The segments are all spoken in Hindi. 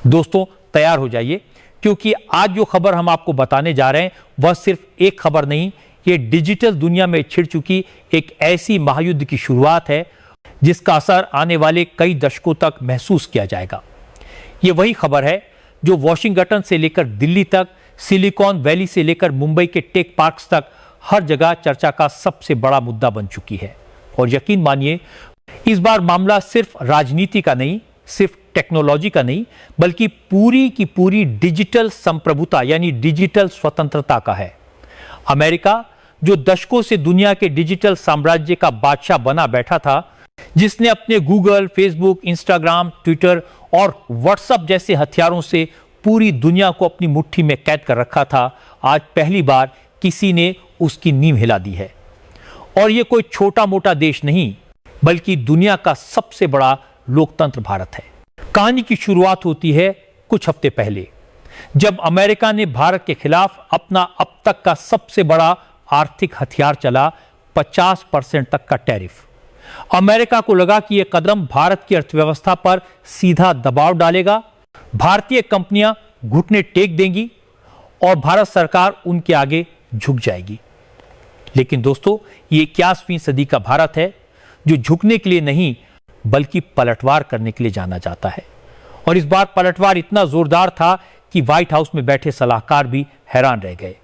दोस्तों तैयार हो जाइए, क्योंकि आज जो खबर हम आपको बताने जा रहे हैं वह सिर्फ एक खबर नहीं, ये डिजिटल दुनिया में छिड़ चुकी एक ऐसी महायुद्ध की शुरुआत है जिसका असर आने वाले कई दशकों तक महसूस किया जाएगा। ये वही खबर है जो वॉशिंगटन से लेकर दिल्ली तक, सिलिकॉन वैली से लेकर मुंबई के टेक पार्क्स तक हर जगह चर्चा का सबसे बड़ा मुद्दा बन चुकी है। और यकीन मानिए, इस बार मामला सिर्फ राजनीति का नहीं, सिर्फ टेक्नोलॉजी का नहीं, बल्कि पूरी की पूरी डिजिटल संप्रभुता यानी डिजिटल स्वतंत्रता का है। अमेरिका, जो दशकों से दुनिया के डिजिटल साम्राज्य का बादशाह बना बैठा था, जिसने अपने गूगल, फेसबुक, इंस्टाग्राम, ट्विटर और व्हाट्सएप जैसे हथियारों से पूरी दुनिया को अपनी मुट्ठी में कैद कर रखा था, आज पहली बार किसी ने उसकी नींव हिला दी है। और यह कोई छोटा मोटा देश नहीं, बल्कि दुनिया का सबसे बड़ा लोकतंत्र भारत है। कहानी की शुरुआत होती है कुछ हफ्ते पहले, जब अमेरिका ने भारत के खिलाफ अपना अब तक का सबसे बड़ा आर्थिक हथियार चला 50% तक का टैरिफ। अमेरिका को लगा कि यह कदम भारत की अर्थव्यवस्था पर सीधा दबाव डालेगा, भारतीय कंपनियां घुटने टेक देंगी और भारत सरकार उनके आगे झुक जाएगी। लेकिन दोस्तों, ये 21वीं सदी का भारत है जो झुकने के लिए नहीं, बल्कि पलटवार करने के लिए जाना जाता है। और इस बार पलटवार इतना जोरदार था कि व्हाइट हाउस में बैठे सलाहकार भी हैरान रह गए।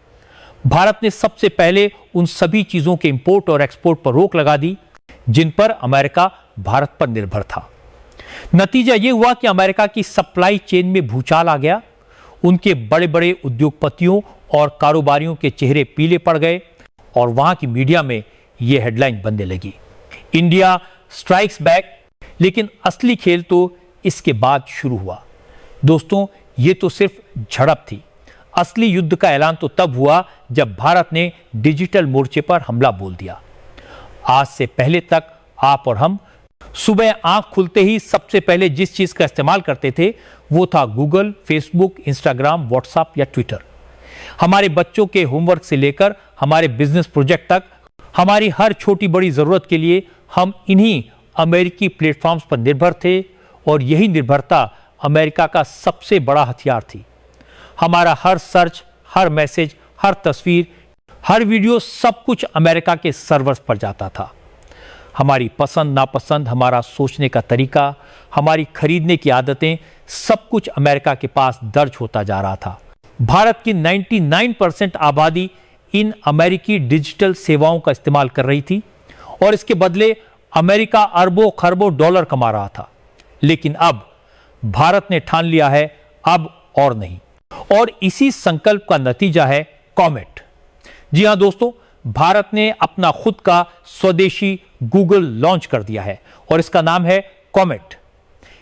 भारत ने सबसे पहले उन सभी चीजों के इंपोर्ट और एक्सपोर्ट पर रोक लगा दी जिन पर अमेरिका भारत पर निर्भर था। नतीजा यह हुआ कि अमेरिका की सप्लाई चेन में भूचाल आ गया। उनके बड़े बड़े उद्योगपतियों और कारोबारियों के चेहरे पीले पड़ गए और वहां की मीडिया में यह हेडलाइन बनने लगी, इंडिया स्ट्राइक्स बैक। लेकिन असली खेल तो इसके बाद शुरू हुआ। दोस्तों, यह तो सिर्फ झड़प थी। असली युद्ध का ऐलान तो तब हुआ जब भारत ने डिजिटल मोर्चे पर हमला बोल दिया। आज से पहले तक आप और हम सुबह आंख खुलते ही सबसे पहले जिस चीज का इस्तेमाल करते थे वो था गूगल, फेसबुक, इंस्टाग्राम, व्हाट्सएप या ट्विटर। हमारे बच्चों के होमवर्क से लेकर हमारे बिजनेस प्रोजेक्ट तक, हमारी हर छोटी बड़ी जरूरत के लिए हम इन्हीं अमेरिकी प्लेटफॉर्म्स पर निर्भर थे और यही निर्भरता अमेरिका का सबसे बड़ा हथियार थी। हमारा हर सर्च, हर मैसेज, हर तस्वीर, हर वीडियो, सब कुछ अमेरिका के सर्वर्स पर जाता था। हमारी पसंद नापसंद, हमारा सोचने का तरीका, हमारी खरीदने की आदतें, सब कुछ अमेरिका के पास दर्ज होता जा रहा था। भारत की 99% आबादी इन अमेरिकी डिजिटल सेवाओं का इस्तेमाल कर रही थी और इसके बदले अमेरिका अरबों खरबों डॉलर कमा रहा था। लेकिन अब भारत ने ठान लिया है, अब और नहीं। और इसी संकल्प का नतीजा है कॉमेट। जी हां दोस्तों, भारत ने अपना खुद का स्वदेशी गूगल लॉन्च कर दिया है और इसका नाम है कॉमेट।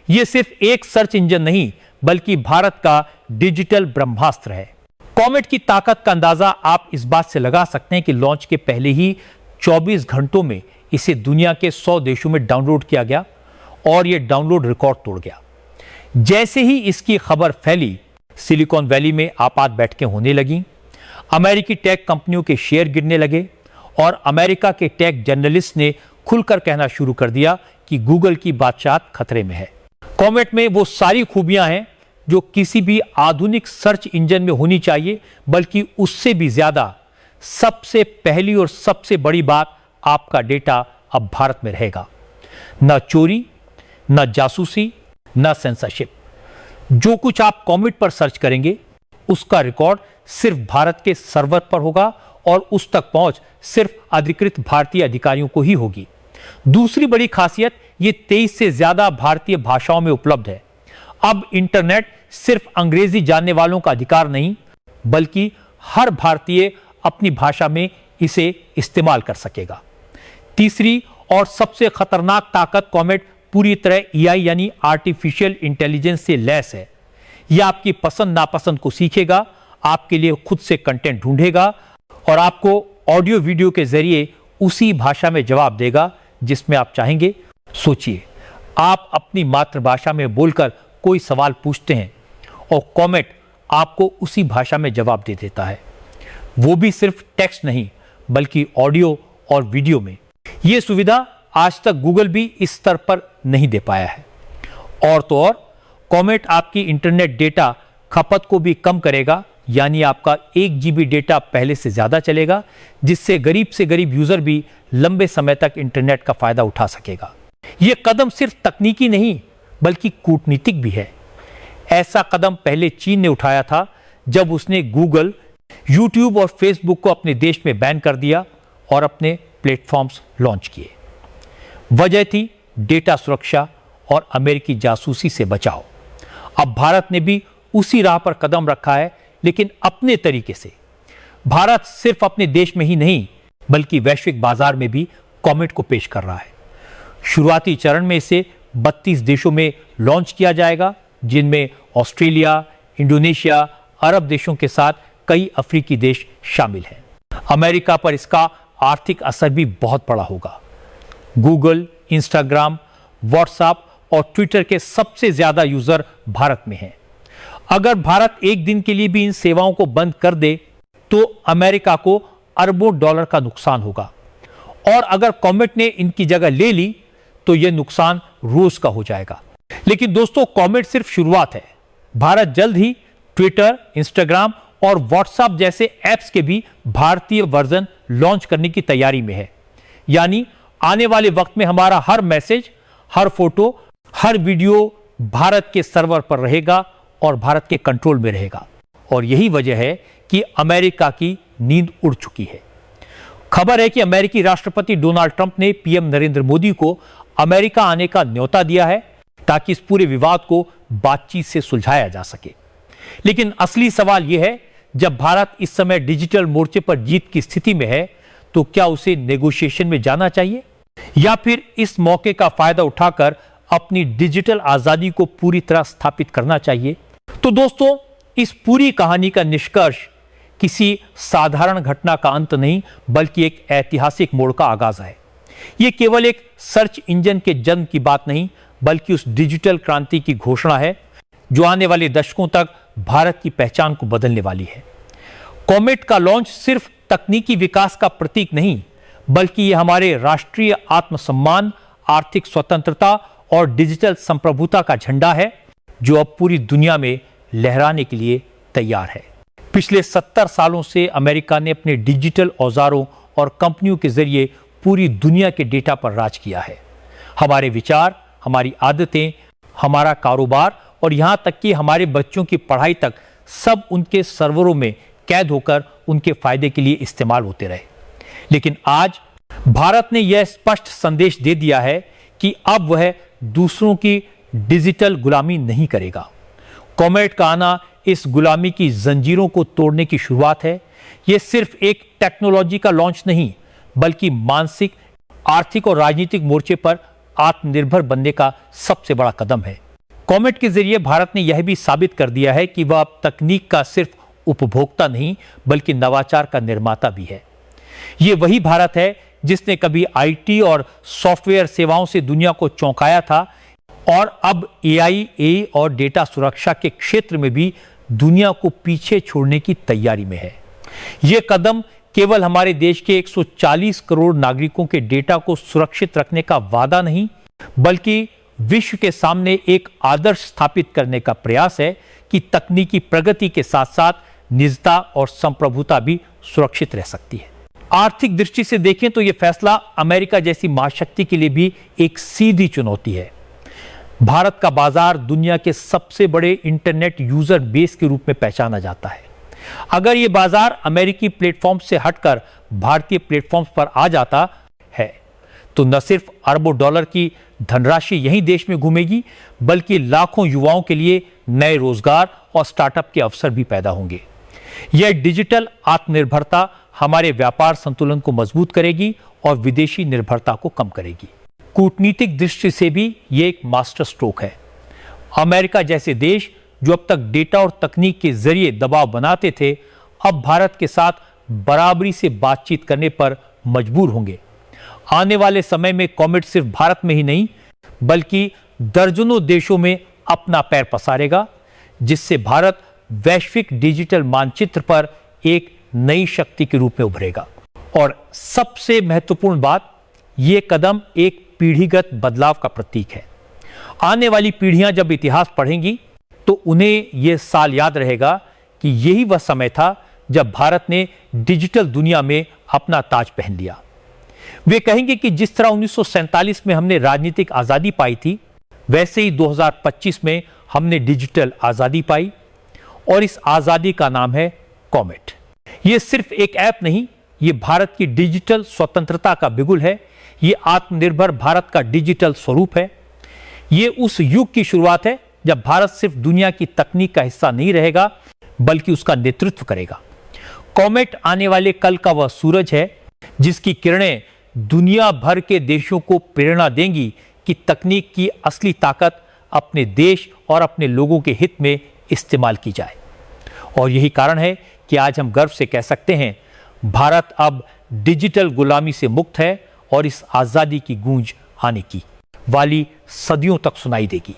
यह सिर्फ एक सर्च इंजन नहीं, बल्कि भारत का डिजिटल ब्रह्मास्त्र है। कॉमेट की ताकत का अंदाजा आप इस बात से लगा सकते हैं कि लॉन्च के पहले ही 24 घंटों में इसे दुनिया के 100 देशों में डाउनलोड किया गया और यह डाउनलोड रिकॉर्ड तोड़ गया। जैसे ही इसकी खबर फैली, सिलिकॉन वैली में आपात बैठकें होने लगीं, अमेरिकी टेक कंपनियों के शेयर गिरने लगे और अमेरिका के टेक जर्नलिस्ट ने खुलकर कहना शुरू कर दिया कि गूगल की बादशाहत खतरे में है। कॉमेट में वो सारी खूबियां हैं जो किसी भी आधुनिक सर्च इंजन में होनी चाहिए, बल्कि उससे भी ज्यादा सबसे पहली और सबसे बड़ी बात, आपका डेटा अब भारत में रहेगा। न चोरी, न जासूसी, न सेंसरशिप। जो कुछ आप कॉमेट पर सर्च करेंगे उसका रिकॉर्ड सिर्फ भारत के सर्वर पर होगा और उस तक पहुंच सिर्फ अधिकृत भारतीय अधिकारियों को ही होगी। दूसरी बड़ी खासियत, ये 23 से ज्यादा भारतीय भाषाओं में उपलब्ध है। अब इंटरनेट सिर्फ अंग्रेजी जानने वालों का अधिकार नहीं, बल्कि हर भारतीय अपनी भाषा में इसे इस्तेमाल कर सकेगा। तीसरी और सबसे खतरनाक ताकत, कॉमेट पूरी तरह एआई यानी आर्टिफिशियल इंटेलिजेंस से लैस है। यह आपकी पसंद नापसंद को सीखेगा, आपके लिए खुद से कंटेंट ढूंढेगा और आपको ऑडियो वीडियो के जरिए उसी भाषा में जवाब देगा जिसमें आप चाहेंगे। सोचिए, आप अपनी मातृभाषा में बोलकर कोई सवाल पूछते हैं और कॉमेट आपको उसी भाषा में जवाब दे देता है, वो भी सिर्फ टेक्स्ट नहीं, बल्कि ऑडियो और वीडियो में। यह सुविधा आज तक गूगल भी इस स्तर पर नहीं दे पाया है। और तो और कॉमेट आपकी इंटरनेट डेटा खपत को भी कम करेगा, यानी आपका 1 GB डेटा पहले से ज्यादा चलेगा, जिससे गरीब से गरीब यूजर भी लंबे समय तक इंटरनेट का फायदा उठा सकेगा। यह कदम सिर्फ तकनीकी नहीं बल्कि कूटनीतिक भी है। ऐसा कदम पहले चीन ने उठाया था जब उसने गूगल, यूट्यूब और फेसबुक को अपने देश में बैन कर दिया और अपने प्लेटफॉर्म्स लॉन्च किए। वजह थी डेटा सुरक्षा और अमेरिकी जासूसी से बचाव। अब भारत ने भी उसी राह पर कदम रखा है, लेकिन अपने तरीके से। भारत सिर्फ अपने देश में ही नहीं बल्कि वैश्विक बाजार में भी कॉमेट को पेश कर रहा है। शुरुआती चरण में इसे 32 देशों में लॉन्च किया जाएगा, जिनमें ऑस्ट्रेलिया, इंडोनेशिया, अरब देशों के साथ कई अफ्रीकी देश शामिल हैं। अमेरिका पर इसका आर्थिक असर भी बहुत बड़ा होगा। गूगल, इंस्टाग्राम, व्हाट्सएप और ट्विटर के सबसे ज्यादा यूजर भारत में हैं। अगर भारत एक दिन के लिए भी इन सेवाओं को बंद कर दे तो अमेरिका को अरबों डॉलर का नुकसान होगा, और अगर कॉमेट ने इनकी जगह ले ली तो यह नुकसान रोज का हो जाएगा। लेकिन दोस्तों, कॉमेट सिर्फ शुरुआत है। भारत जल्द ही ट्विटर, इंस्टाग्राम और व्हाट्सएप जैसे ऐप्स के भी भारतीय वर्जन लॉन्च करने की तैयारी में है। यानी आने वाले वक्त में हमारा हर मैसेज, हर फोटो, हर वीडियो भारत के सर्वर पर रहेगा और भारत के कंट्रोल में रहेगा। और यही वजह है कि अमेरिका की नींद उड़ चुकी है। खबर है कि अमेरिकी राष्ट्रपति डोनाल्ड ट्रंप ने पीएम नरेंद्र मोदी को अमेरिका आने का न्योता दिया है ताकि इस पूरे विवाद को बातचीत से सुलझाया जा सके। लेकिन असली सवाल यह है, जब भारत इस समय डिजिटल मोर्चे पर जीत की स्थिति में है तो क्या उसे नेगोशिएशन में जाना चाहिए या फिर इस मौके का फायदा उठाकर अपनी डिजिटल आजादी को पूरी तरह स्थापित करना चाहिए? तो दोस्तों, इस पूरी कहानी का निष्कर्ष किसी साधारण घटना का अंत नहीं बल्कि एक ऐतिहासिक मोड़ का आगाज है। यह केवल एक सर्च इंजन के जन्म की बात नहीं बल्कि उस डिजिटल क्रांति की घोषणा है जो आने वाले दशकों तक भारत की पहचान को बदलने वाली है। कॉमेट का लॉन्च सिर्फ तकनीकी विकास का प्रतीक नहीं बल्कि यह हमारे राष्ट्रीय आत्मसम्मान, आर्थिक स्वतंत्रता और डिजिटल संप्रभुता का झंडा है जो अब पूरी दुनिया में लहराने के लिए तैयार है। पिछले 70 सालों से अमेरिका ने अपने डिजिटल औजारों और कंपनियों के जरिए पूरी दुनिया के डेटा पर राज किया है। हमारे विचार, हमारी आदतें, हमारा कारोबार और यहां तक कि हमारे बच्चों की पढ़ाई तक सब उनके सर्वरों में कैद होकर उनके फायदे के लिए इस्तेमाल होते रहे। लेकिन आज भारत ने यह स्पष्ट संदेश दे दिया है कि अब वह दूसरों की डिजिटल गुलामी नहीं करेगा। कॉमेट का आना इस गुलामी की जंजीरों को तोड़ने की शुरुआत है। यह सिर्फ एक टेक्नोलॉजी का लॉन्च नहीं बल्कि मानसिक, आर्थिक और राजनीतिक मोर्चे पर आत्मनिर्भर बनने का सबसे बड़ा कदम है। कॉमेट के जरिए भारत ने यह भी साबित कर दिया है कि वह अब तकनीक का सिर्फ उपभोक्ता नहीं बल्कि नवाचार का निर्माता भी है। यह वही भारत है जिसने कभी आईटी और सॉफ्टवेयर सेवाओं से दुनिया को चौंकाया था और अब एआई और डेटा सुरक्षा के क्षेत्र में भी दुनिया को पीछे छोड़ने की तैयारी में है। यह कदम केवल हमारे देश के 140 करोड़ नागरिकों के डेटा को सुरक्षित रखने का वादा नहीं बल्कि विश्व के सामने एक आदर्श स्थापित करने का प्रयास है कि तकनीकी प्रगति के साथ साथ निजता और संप्रभुता भी सुरक्षित रह सकती है। आर्थिक दृष्टि से देखें तो यह फैसला अमेरिका जैसी महाशक्ति के लिए भी एक सीधी चुनौती है। भारत का बाजार दुनिया के सबसे बड़े इंटरनेट यूजर बेस के रूप में पहचाना जाता है। अगर यह बाजार अमेरिकी प्लेटफॉर्म से हटकर भारतीय प्लेटफॉर्म्स पर आ जाता है तो न सिर्फ अरबों डॉलर की धनराशि यही देश में घूमेगी बल्कि लाखों युवाओं के लिए नए रोजगार और स्टार्टअप के अवसर भी पैदा होंगे। यह डिजिटल आत्मनिर्भरता हमारे व्यापार संतुलन को मजबूत करेगी और विदेशी निर्भरता को कम करेगी। कूटनीतिक दृष्टि से भी यह एक मास्टर स्ट्रोक है। अमेरिका जैसे देश जो अब तक डेटा और तकनीक के जरिए दबाव बनाते थे, अब भारत के साथ बराबरी से बातचीत करने पर मजबूर होंगे। आने वाले समय में कॉमेट सिर्फ भारत में ही नहीं बल्कि दर्जनों देशों में अपना पैर पसारेगा, जिससे भारत वैश्विक डिजिटल मानचित्र पर एक नई शक्ति के रूप में उभरेगा। और सबसे महत्वपूर्ण बात, यह कदम एक पीढ़ीगत बदलाव का प्रतीक है। आने वाली पीढ़ियां जब इतिहास पढ़ेंगी तो उन्हें यह साल याद रहेगा कि यही वह समय था जब भारत ने डिजिटल दुनिया में अपना ताज पहन लिया। वे कहेंगे कि जिस तरह 1947 में हमने राजनीतिक आजादी पाई थी, वैसे ही 2025 में हमने डिजिटल आजादी पाई और इस आजादी का नाम है कॉमेट। यह सिर्फ एक ऐप नहीं, यह भारत की डिजिटल स्वतंत्रता का बिगुल है। यह आत्मनिर्भर भारत का डिजिटल स्वरूप है। यह उस युग की शुरुआत है जब भारत सिर्फ दुनिया की तकनीक का हिस्सा नहीं रहेगा, बल्कि उसका नेतृत्व करेगा। कॉमेट आने वाले कल का वह सूरज है जिसकी किरणें दुनिया भर के देशों को प्रेरणा देंगी कि तकनीक की असली ताकत अपने देश और अपने लोगों के हित में इस्तेमाल की जाए। और यही कारण है कि आज हम गर्व से कह सकते हैं, भारत अब डिजिटल गुलामी से मुक्त है और इस आजादी की गूंज आने की वाली सदियों तक सुनाई देगी।